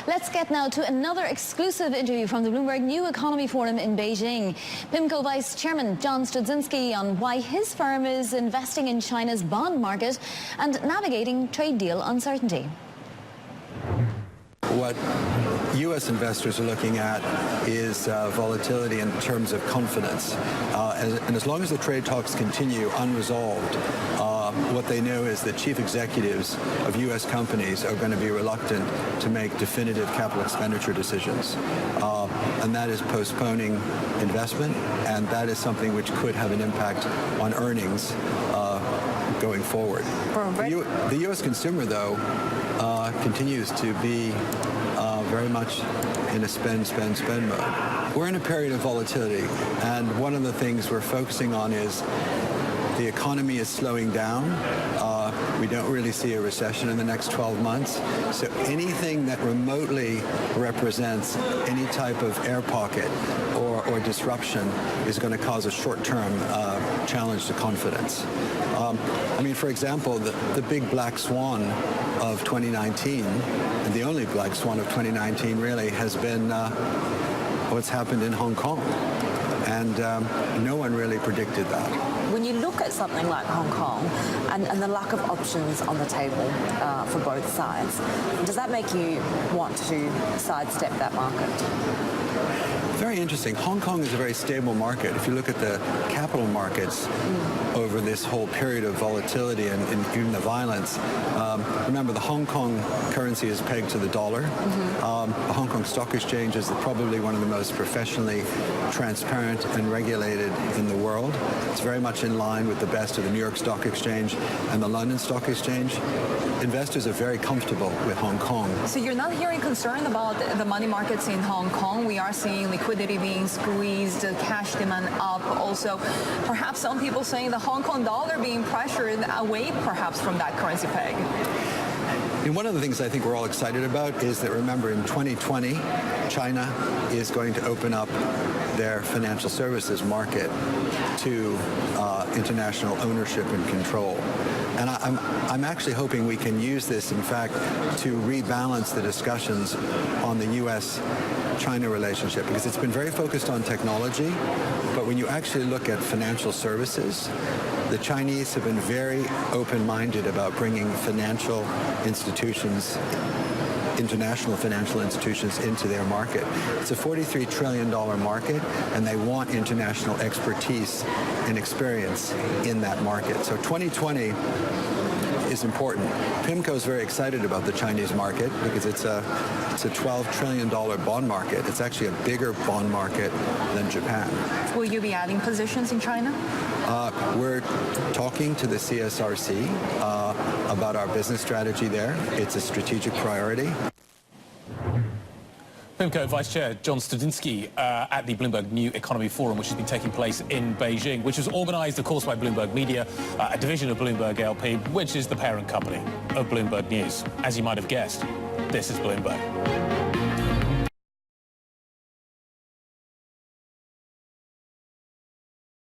Let's get now to another exclusive interview from the Bloomberg New Economy Forum in Beijing. Pimco Vice Chairman John Studzinski on why his firm is investing in China's bond market and navigating trade deal uncertainty. What U.S. investors are looking at is volatility in terms of confidence. And as long as the trade talks continue unresolved, what they know is that chief executives of U.S. companies are going to be reluctant to make definitive capital expenditure decisions. And that is postponing investment, and that is something which could have an impact on earnings going forward. The U.S. consumer, though, continues to be very much in a spend mode. We're in a period of volatility, and one of the things we're focusing on is the economy is slowing down. We don't really see a recession in the next 12 months. So anything that remotely represents any type of air pocket or disruption is going to cause a short-term challenge to confidence. I mean, for example, the big black swan of 2019, and the only black swan of 2019 really, has been what's happened in Hong Kong. And no one really predicted that. When you look at something like Hong Kong and the lack of options on the table for both sides, does that make you want to sidestep that market? Very interesting. Hong Kong is a very stable market. If you look at the capital markets over this whole period of volatility and even the violence, remember the Hong Kong currency is pegged to the dollar. The Hong Kong Stock Exchange is probably one of the most professionally transparent and regulated in the world. It's very much in line with the best of the New York Stock Exchange and the London Stock Exchange. Investors are very comfortable with Hong Kong. So you're not hearing concern about the money markets in Hong Kong? We are seeing liquidity being squeezed, cash demand up. Also, perhaps some people saying the Hong Kong dollar being pressured away perhaps from that currency peg. And one of the things I think we're all excited about is that, remember, in 2020, China is going to open up their financial services market to international ownership and control. And I'm actually hoping we can use this, in fact, to rebalance the discussions on the U.S.-China relationship, because it's been very focused on technology, but when you actually look at financial services, the Chinese have been very open-minded about bringing financial institutions, international financial institutions, into their market. It's a $43 trillion market, and they want international expertise and experience in that market. So 2020 is important. Pimco is very excited about the Chinese market because it's a $12 trillion bond market. It's actually a bigger bond market than Japan. Will you be adding positions in China? We're talking to the CSRC about our business strategy there. It's a strategic priority. Pimco Vice Chair John Studzinski at the Bloomberg New Economy Forum, which has been taking place in Beijing, which was organised, of course, by Bloomberg Media, a division of Bloomberg LP, which is the parent company of Bloomberg News. As you might have guessed, this is Bloomberg.